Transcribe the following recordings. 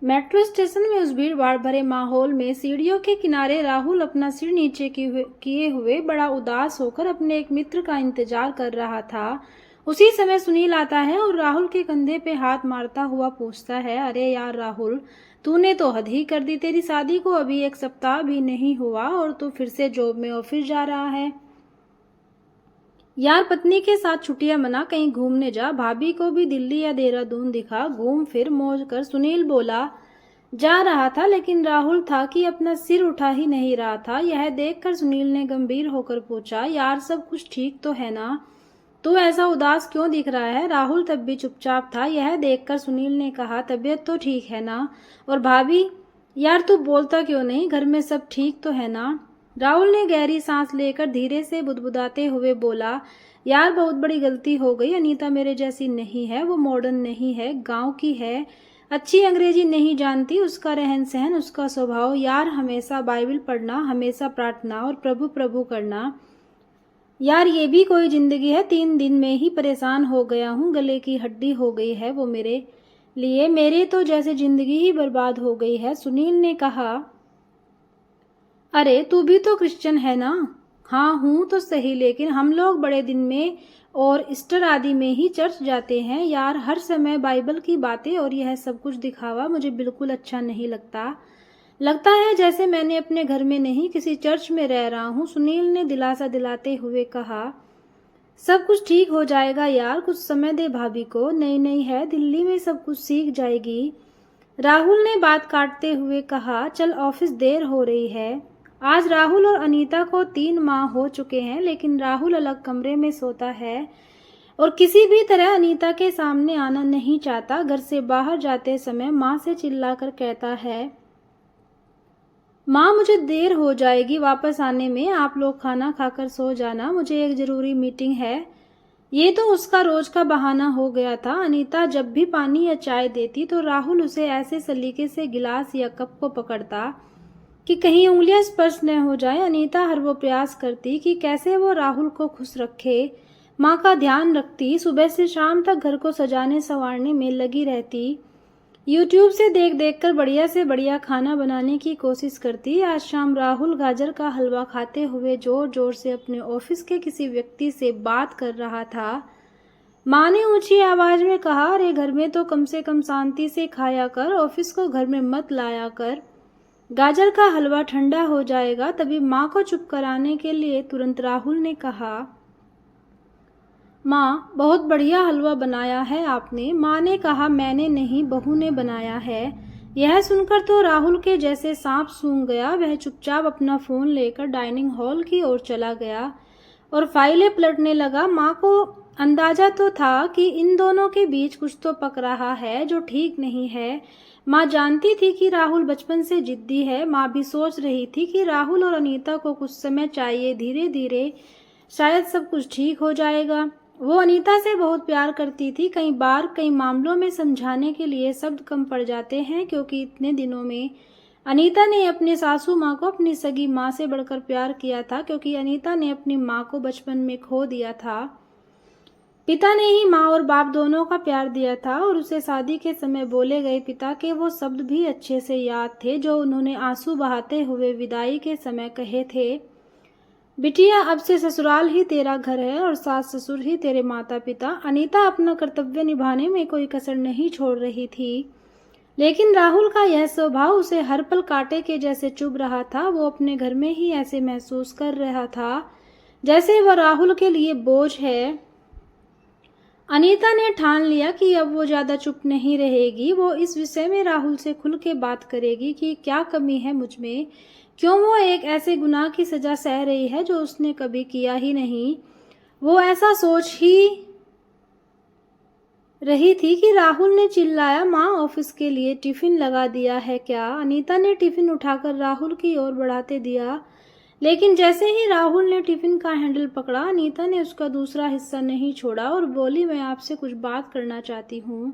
Metro station में उस भीड़ भाड़ भरे माहौल में सीढ़ियों के किनारे राहुल अपना सिर नीचे किए हुए बड़ा उदास होकर अपने एक मित्र का इंतजार कर रहा था। उसी समय सुनील आता है और राहुल के कंधे पे हाथ मारता हुआ पूछता है, अरे यार राहुल, तूने तो हद ही कर दी। तेरी शादी को अभी 1 सप्ताह भी नहीं हुआ और तू फिर से जॉब में ऑफिस जा रहा है। यार पत्नी के साथ छुट्टियां मना, कहीं घूमने जा। भाभी को भी दिल्ली या देहरादून दिखा, घूम फिर मौज कर। सुनील बोला जा रहा था, लेकिन राहुल था कि अपना सिर उठा ही नहीं रहा था। यह देखकर सुनील ने गंभीर होकर पूछा, यार सब कुछ ठीक तो है ना? तू ऐसा उदास क्यों दिख रहा है? राहुल तब भी चुपचाप था। यह देखकर सुनील ने कहा, तबीयत तो ठीक है ना? और भाभी? यार तू बोलता क्यों नहीं? घर में सब ठीक तो है ना? राहुल ने गहरी सांस लेकर धीरे से बुदबुदाते हुए बोला, यार बहुत बड़ी गलती हो गई। अनीता मेरे जैसी नहीं है, वो मॉडर्न नहीं है, गांव की है, अच्छी अंग्रेजी नहीं जानती। उसका रहन सहन, उसका स्वभाव, यार हमेशा बाइबल पढ़ना, हमेशा प्रार्थना और प्रभु प्रभु करना। यार ये भी कोई जिंदगी है? 3 दिन में ही परेशान हो गया हूँ, गले की हड्डी हो गई है वो मेरे लिए। मेरे तो जैसे जिंदगी ही बर्बाद हो गई है। सुनील ने कहा, अरे तू भी तो क्रिश्चियन है ना? हाँ हूँ तो सही, लेकिन हम लोग बड़े दिन में और ईस्टर आदि में ही चर्च जाते हैं। यार हर समय बाइबल की बातें और यह सब कुछ दिखावा मुझे बिल्कुल अच्छा नहीं लगता। लगता है जैसे मैंने अपने घर में नहीं किसी चर्च में रह रहा हूँ। सुनील ने दिलासा दिलाते हुए कहा, सब कुछ ठीक हो जाएगा यार, कुछ समय दे भाभी को। नई नई है, दिल्ली में सब कुछ सीख जाएगी। राहुल ने बात काटते हुए कहा, चल ऑफिस देर हो रही है। आज राहुल और अनीता को 3 माह हो चुके हैं, लेकिन राहुल अलग कमरे में सोता है और किसी भी तरह अनीता के सामने आना नहीं चाहता। घर से बाहर जाते समय माँ से चिल्लाकर कहता है, माँ मुझे देर हो जाएगी वापस आने में, आप लोग खाना खाकर सो जाना, मुझे एक जरूरी मीटिंग है। ये तो उसका रोज का बहाना हो गया था। अनीता जब भी पानी या चाय देती तो राहुल उसे ऐसे सलीके से गिलास या कप को पकड़ता कि कहीं उंगलियां स्पर्श न हो जाए। अनीता हर वो प्रयास करती कि कैसे वो राहुल को खुश रखे, माँ का ध्यान रखती, सुबह से शाम तक घर को सजाने संवारने में लगी रहती, यूट्यूब से देख देख कर बढ़िया से बढ़िया खाना बनाने की कोशिश करती। आज शाम राहुल गाजर का हलवा खाते हुए जोर जोर से अपने ऑफिस के किसी व्यक्ति से बात कर रहा था। माँ ने ऊंची आवाज में कहा, अरे घर में तो कम से कम शांति से खाया कर, ऑफिस को घर में मत लाया कर, गाजर का हलवा ठंडा हो जाएगा। तभी माँ को चुप कराने के लिए तुरंत राहुल ने कहा, माँ बहुत बढ़िया हलवा बनाया है आपने। माँ ने कहा, मैंने नहीं, बहू ने बनाया है। यह सुनकर तो राहुल के जैसे सांप सूंघ गया। वह चुपचाप अपना फोन लेकर डाइनिंग हॉल की ओर चला गया और फाइलें पलटने लगा। माँ को अंदाजा तो था कि इन दोनों के बीच कुछ तो पक रहा है जो ठीक नहीं है। माँ जानती थी कि राहुल बचपन से जिद्दी है। माँ भी सोच रही थी कि राहुल और अनीता को कुछ समय चाहिए, धीरे धीरे शायद सब कुछ ठीक हो जाएगा। वो अनीता से बहुत प्यार करती थी। कई बार कई मामलों में समझाने के लिए शब्द कम पड़ जाते हैं, क्योंकि इतने दिनों में अनीता ने अपने सासू माँ को अपनी सगी माँ से बढ़कर प्यार किया था, क्योंकि अनीता ने अपनी माँ को बचपन में खो दिया था। पिता ने ही माँ और बाप दोनों का प्यार दिया था और उसे शादी के समय बोले गए पिता के वो शब्द भी अच्छे से याद थे जो उन्होंने आंसू बहाते हुए विदाई के समय कहे थे, बिटिया अब से ससुराल ही तेरा घर है और सास ससुर ही तेरे माता पिता। अनीता अपना कर्तव्य निभाने में कोई कसर नहीं छोड़ रही थी, लेकिन राहुल का यह स्वभाव उसे हर पल कांटे के जैसे चुभ रहा था। वो अपने घर में ही ऐसे महसूस कर रहा था जैसे वह राहुल के लिए बोझ है। अनीता ने ठान लिया कि अब वो ज्यादा चुप नहीं रहेगी। वो इस विषय में राहुल से खुल के बात करेगी कि क्या कमी है मुझ में, क्यों वो एक ऐसे गुनाह की सजा सह रही है जो उसने कभी किया ही नहीं। वो ऐसा सोच ही रही थी कि राहुल ने चिल्लाया, माँ ऑफिस के लिए टिफिन लगा दिया है क्या? अनीता ने टिफिन उठाकर राहुल की ओर बढ़ाते दिया, लेकिन जैसे ही राहुल ने टिफिन का हैंडल पकड़ा, अनीता ने उसका दूसरा हिस्सा नहीं छोड़ा और बोली, मैं आपसे कुछ बात करना चाहती हूँ।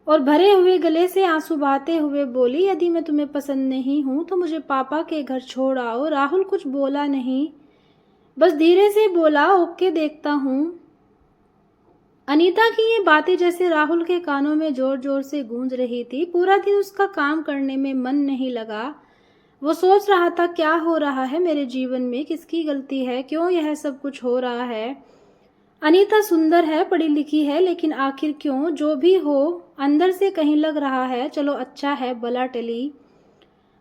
और भरे हुए गले से आंसू बहाते हुए बोली, यदि मैं तुम्हें पसंद नहीं हूं तो मुझे पापा के घर छोड़ आओ। राहुल कुछ बोला नहीं, बस धीरे से बोला, ओके देखता हूँ। अनीता की ये बातें जैसे राहुल के कानों में जोर जोर से गूंज रही थी। पूरा दिन उसका काम करने में मन नहीं लगा। वो सोच रहा था, क्या हो रहा है मेरे जीवन में, किसकी गलती है, क्यों यह सब कुछ हो रहा है। अनीता सुंदर है, पढ़ी लिखी है, लेकिन आखिर क्यों। जो भी हो, अंदर से कहीं लग रहा है चलो अच्छा है बला टली।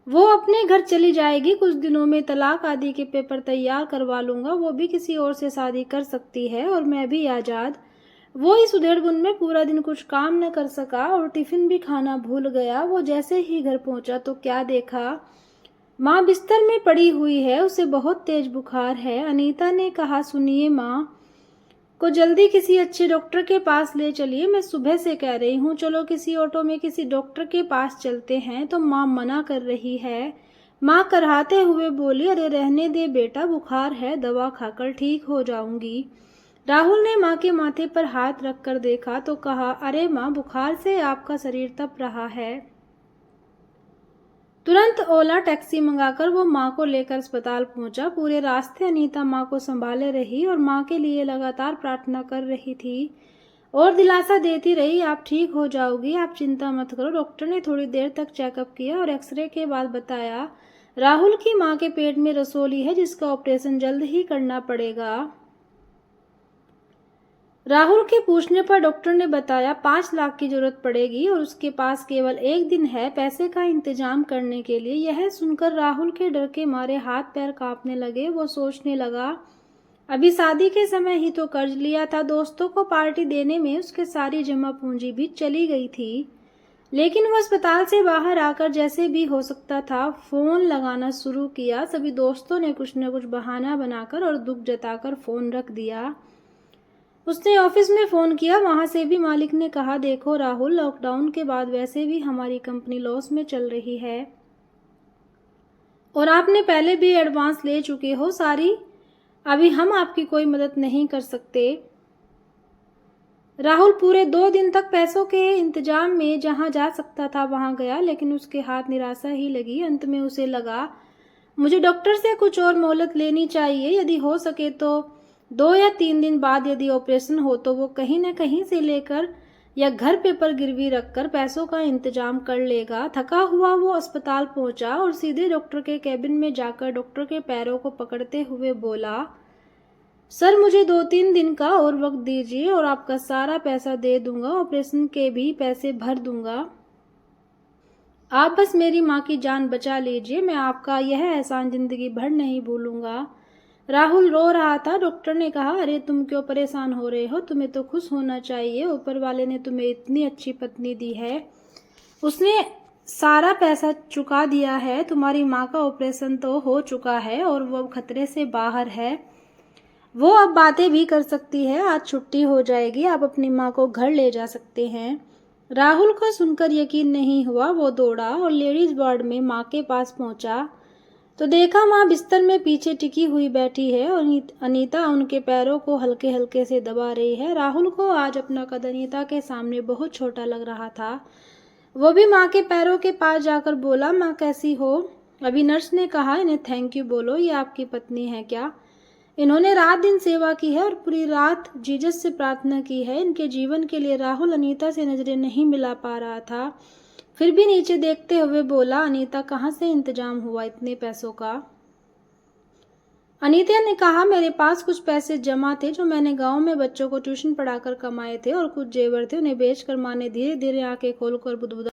वो अपने घर चली जाएगी, कुछ दिनों में तलाक आदि के पेपर तैयार करवा लूंगा, वो भी किसी और से शादी कर सकती है और मैं भी आज़ाद। वो इस उधेड़बुन में पूरा दिन कुछ काम न कर सका और टिफिन भी खाना भूल गया। वो जैसे ही घर पहुंचा तो क्या देखा, माँ बिस्तर में पड़ी हुई है, उसे बहुत तेज बुखार है। अनीता ने कहा, सुनिए माँ को जल्दी किसी अच्छे डॉक्टर के पास ले चलिए, मैं सुबह से कह रही हूँ चलो किसी ऑटो में किसी डॉक्टर के पास चलते हैं, तो माँ मना कर रही है। माँ कराहते हुए बोली, अरे रहने दे बेटा, बुखार है, दवा खाकर ठीक हो जाऊंगी। राहुल ने माँ के माथे पर हाथ रखकर देखा तो कहा, अरे माँ, बुखार से आपका शरीर तप रहा है। तुरंत ओला टैक्सी मंगाकर वो माँ को लेकर अस्पताल पहुंचा। पूरे रास्ते अनीता माँ को संभाले रही और माँ के लिए लगातार प्रार्थना कर रही थी और दिलासा देती रही, आप ठीक हो जाओगी, आप चिंता मत करो। डॉक्टर ने थोड़ी देर तक चेकअप किया और एक्सरे के बाद बताया, राहुल की माँ के पेट में रसोली है जिसका ऑपरेशन जल्द ही करना पड़ेगा। राहुल के पूछने पर डॉक्टर ने बताया 5 लाख की जरूरत पड़ेगी और उसके पास केवल 1 दिन है पैसे का इंतजाम करने के लिए। यह सुनकर राहुल के डर के मारे हाथ पैर कांपने लगे। वो सोचने लगा, अभी शादी के समय ही तो कर्ज लिया था, दोस्तों को पार्टी देने में उसके सारी जमा पूंजी भी चली गई थी। लेकिन वो अस्पताल से बाहर आकर जैसे भी हो सकता था फोन लगाना शुरू किया। सभी दोस्तों ने कुछ न कुछ बहाना बनाकर और दुख जताकर फोन रख दिया। उसने ऑफिस में फ़ोन किया, वहां से भी मालिक ने कहा, देखो राहुल, लॉकडाउन के बाद वैसे भी हमारी कंपनी लॉस में चल रही है और आपने पहले भी एडवांस ले चुके हो सारी, अभी हम आपकी कोई मदद नहीं कर सकते। राहुल पूरे 2 दिन तक पैसों के इंतजाम में जहां जा सकता था वहां गया, लेकिन उसके हाथ निराशा ही लगी। अंत में उसे लगा, मुझे डॉक्टर से कुछ और मोहलत लेनी चाहिए, यदि हो सके तो 2 या 3 दिन बाद यदि ऑपरेशन हो तो वो कहीं न कहीं से लेकर या घर पे पर गिरवी रखकर पैसों का इंतजाम कर लेगा। थका हुआ वो अस्पताल पहुंचा और सीधे डॉक्टर के कैबिन में जाकर डॉक्टर के पैरों को पकड़ते हुए बोला, सर मुझे 2-3 दिन का और वक्त दीजिए और आपका सारा पैसा दे दूंगा, ऑपरेशन के भी पैसे भर दूंगा। आप बस मेरी माँ की जान बचा लीजिए, मैं आपका यह एहसान जिंदगी भर नहीं भूलूंगा। राहुल रो रहा था। डॉक्टर ने कहा, अरे तुम क्यों परेशान हो रहे हो, तुम्हें तो खुश होना चाहिए, ऊपर वाले ने तुम्हें इतनी अच्छी पत्नी दी है, उसने सारा पैसा चुका दिया है, तुम्हारी माँ का ऑपरेशन तो हो चुका है और वो अब खतरे से बाहर है, वो अब बातें भी कर सकती है, आज छुट्टी हो जाएगी, आप अपनी माँ को घर ले जा सकते हैं। राहुल को सुनकर यकीन नहीं हुआ। वो दौड़ा और लेडीज वार्ड में माँ के पास पहुंचा तो देखा माँ बिस्तर में पीछे टिकी हुई बैठी है और अनीता उनके पैरों को हल्के हल्के से दबा रही है। राहुल को आज अपना कद अनीता के सामने बहुत छोटा लग रहा था। वो भी माँ के पैरों के पास जाकर बोला, माँ कैसी हो। अभी नर्स ने कहा, इन्हें थैंक यू बोलो, ये आपकी पत्नी है क्या, इन्होंने रात दिन सेवा की है और पूरी रात जीसस से प्रार्थना की है इनके जीवन के लिए। राहुल अनीता से नजरें नहीं मिला पा रहा था, फिर भी नीचे देखते हुए बोला, अनीता कहाँ से इंतजाम हुआ इतने पैसों का। अनीता ने कहा, मेरे पास कुछ पैसे जमा थे जो मैंने गांव में बच्चों को ट्यूशन पढ़ाकर कमाए थे और कुछ जेवर थे, उन्हें बेचकर माँ ने धीरे धीरे आंखें खोलकर बुदबुदा